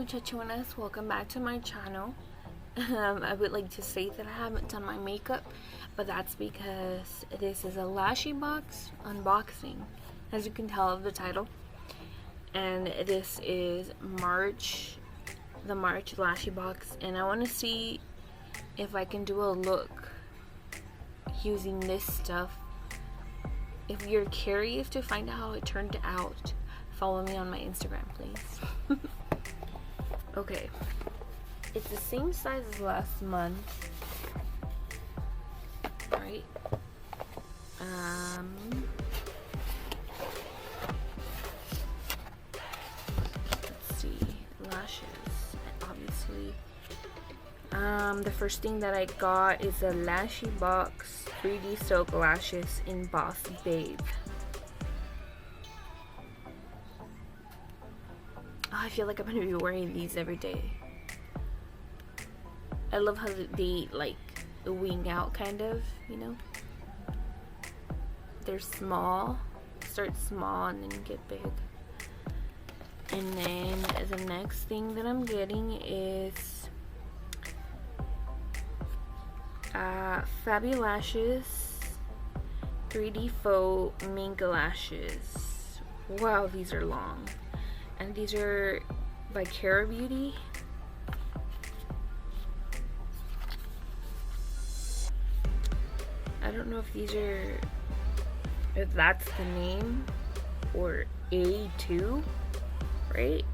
muchachonas, welcome back to my channel. I would like to say that I haven't done my makeup, but that's because this is a LashyBox unboxing, as you can tell of the title. And this is the March LashyBox, and I want to see if I can do a look using this stuff. If you're curious to find out how it turned out, follow me on my Instagram, please. Okay, it's the same size as last month, right? Let's see, lashes, obviously. The first thing that I got is a LashyBox 3D Silk Lashes in Boss Babe. I feel like I'm gonna be wearing these every day. I love how they like wing out, kind of, you know? They're small, start small and then get big. And then the next thing that I'm getting is Fabulashes 3D Faux Mink Lashes. Wow, these are long. And these are by Cara Beauty. I don't know if that's the name, or A2, right?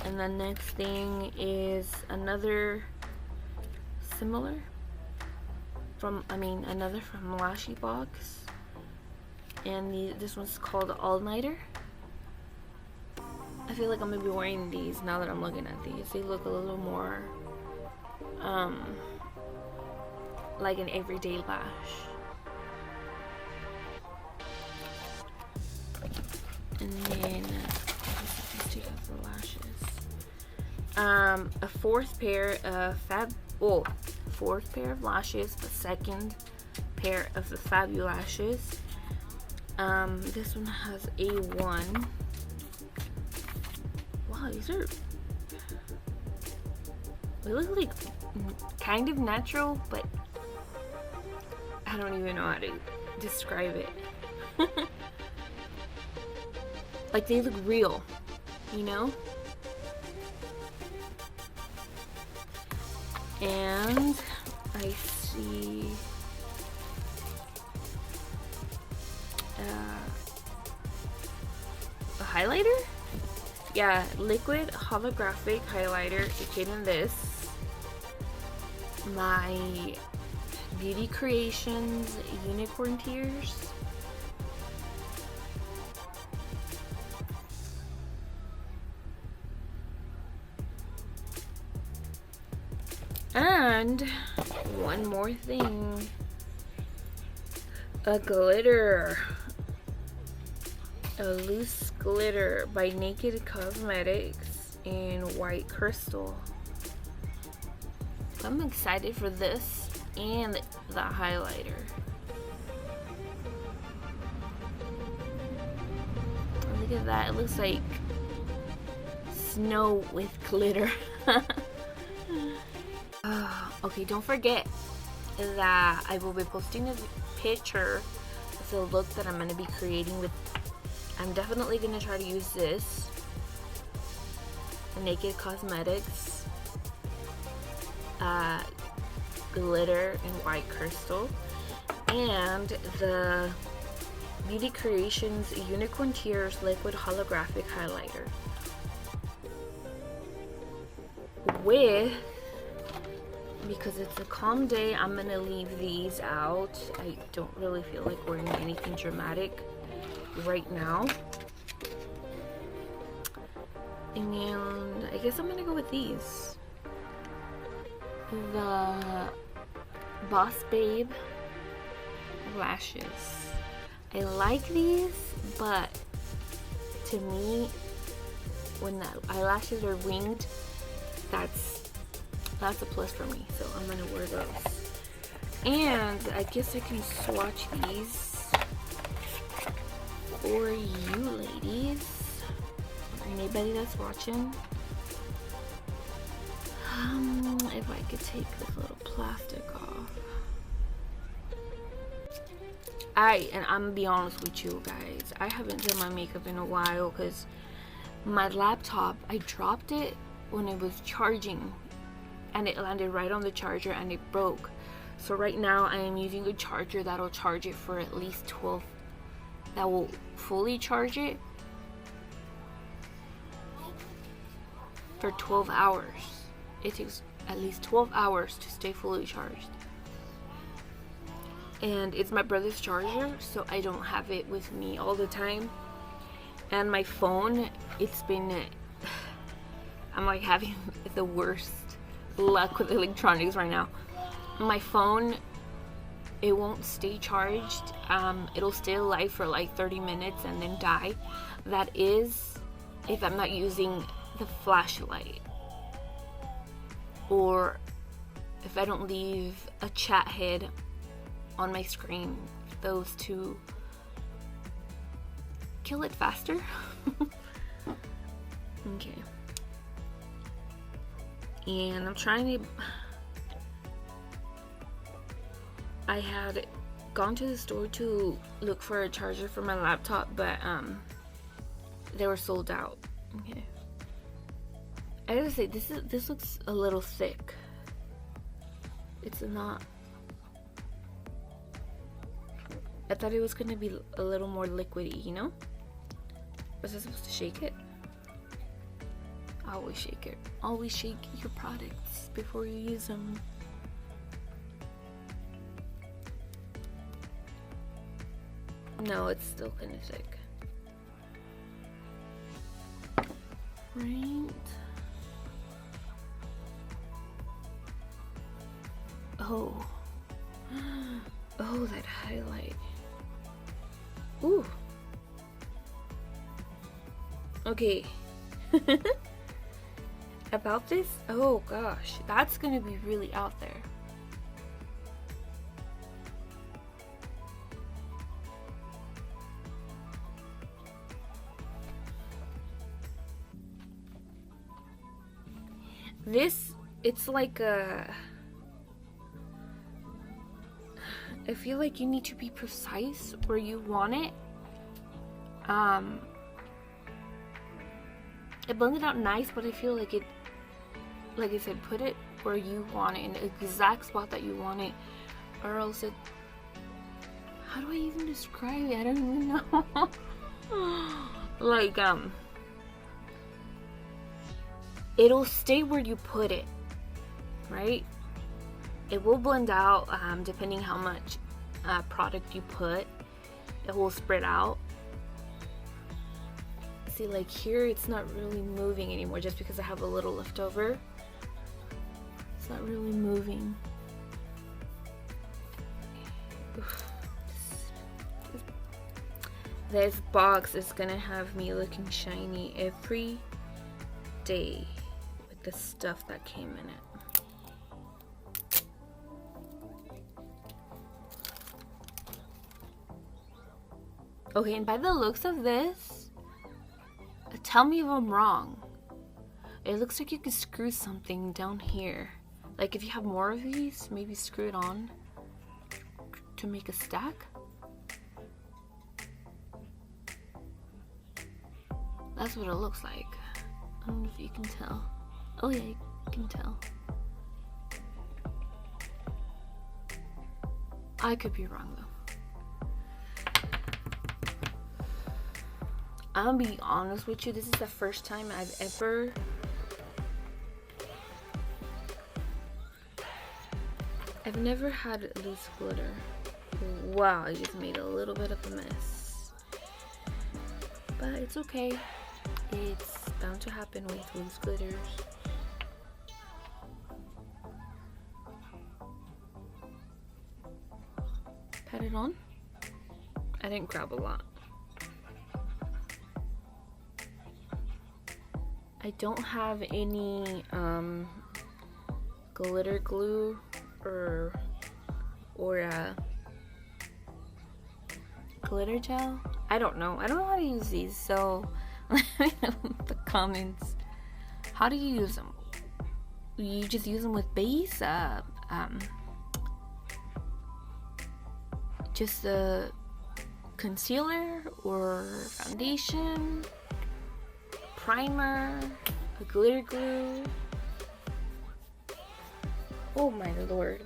And the next thing is another similar another from LashyBox, and this one's called All Nighter. I feel like I'm gonna be wearing these now that I'm looking at these. They look a little more like an everyday lash. And then these two have the lashes. A fourth pair of lashes, the second pair of the Fabulashes. This one has A1. Wow, they look like kind of natural, but I don't even know how to describe it. Like, they look real, you know? And I see a highlighter? Yeah, liquid holographic highlighter. It came in this. My Beauty Creations Unicorn Tears. And one more thing, a loose glitter by Naked Cosmetics in white crystal. I'm excited for this and the highlighter. Look at that, it looks like snow with glitter. Okay, don't forget that I will be posting a picture of the look that I'm going to be creating with. I'm definitely going to try to use this, the Naked Cosmetics glitter in white crystal, and the Beauty Creations Unicorn Tears liquid holographic highlighter because it's a calm day, I'm gonna leave these out. I don't really feel like wearing anything dramatic right now. And I guess I'm gonna go with these. The Boss Babe lashes. I like these, but to me, when the eyelashes are winged, that's that's a plus for me, so I'm gonna wear those. And I guess I can swatch these for you ladies, anybody that's watching. If I could take this little plastic off. And I'm gonna be honest with you guys, I haven't done my makeup in a while because my laptop, I dropped it when it was charging and it landed right on the charger and it broke. So right now I am using a charger that'll charge it for at least 12, that will fully charge it for 12 hours. It takes at least 12 hours to stay fully charged. And it's my brother's charger, so I don't have it with me all the time. And my phone, it's been, I'm like having the worst luck with electronics right now. My phone, it won't stay charged. It'll stay alive for like 30 minutes and then die. That is if I'm not using the flashlight, or if I don't leave a chat head on my screen. Those two kill it faster. Okay. And I'm trying to, I had gone to the store to look for a charger for my laptop, but they were sold out. Okay. I gotta say, this looks a little thick. It's not. I thought it was gonna be a little more liquidy, you know? Was I supposed to shake it? Always shake it. Always shake your products before you use them. No, it's still kind of thick. Right. Oh. Oh, that highlight. Ooh. Okay. About this? Oh gosh, that's gonna be really out there. This, it's like a, I feel like you need to be precise where you want it. It blended out nice, but I feel like it, like I said, put it where you want it, in the exact spot that you want it, or else it, how do I even describe it? I don't even know. Like, it'll stay where you put it, right? It will blend out, depending how much product you put. It will spread out. See, like here, it's not really moving anymore just because I have a little left over. It's not really moving. This box is gonna have me looking shiny every day with the stuff that came in it. Okay, and by the looks of this, tell me if I'm wrong. It looks like you could screw something down here. Like if you have more of these, maybe screw it on to make a stack. That's what it looks like. I don't know if you can tell. Oh yeah, you can tell. I could be wrong though. I'm gonna be honest with you, this is the first time I've never had loose glitter. Wow, I just made a little bit of a mess. But it's okay. It's bound to happen with loose glitters. Pat it on. I didn't grab a lot. I don't have any glitter glue or glitter gel. I don't know how to use these, so let me know in the comments. How do you use them? You just use them with base, just a concealer or foundation, primer, a glitter glue. Oh my lord,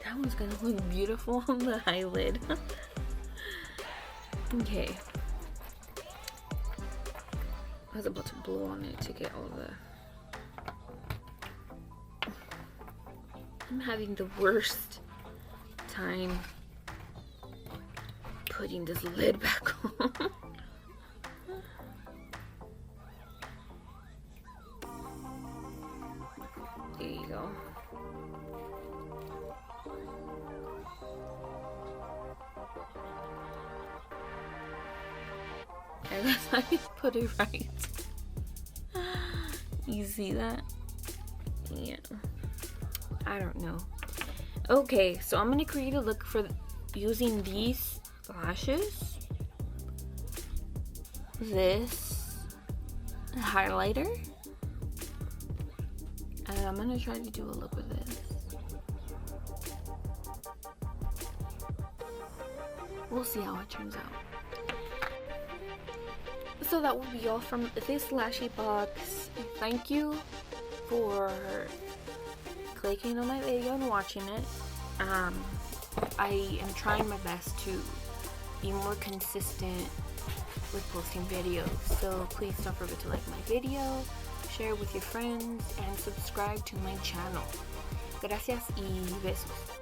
that one's gonna look beautiful on the eyelid. Okay. I was about to blow on it to get all the... I'm having the worst time putting this lid back on. There you go. I guess I put it right. You see that? Yeah. I don't know. Okay, so I'm gonna create a look for using these lashes, this highlighter, and I'm gonna try to do a look with this. We'll see how it turns out. So that will be all from this LashyBox. Thank you for clicking on my video and watching it. I am trying my best to be more consistent with posting videos, so please don't forget to like my video, share it with your friends, and subscribe to my channel. Gracias y besos.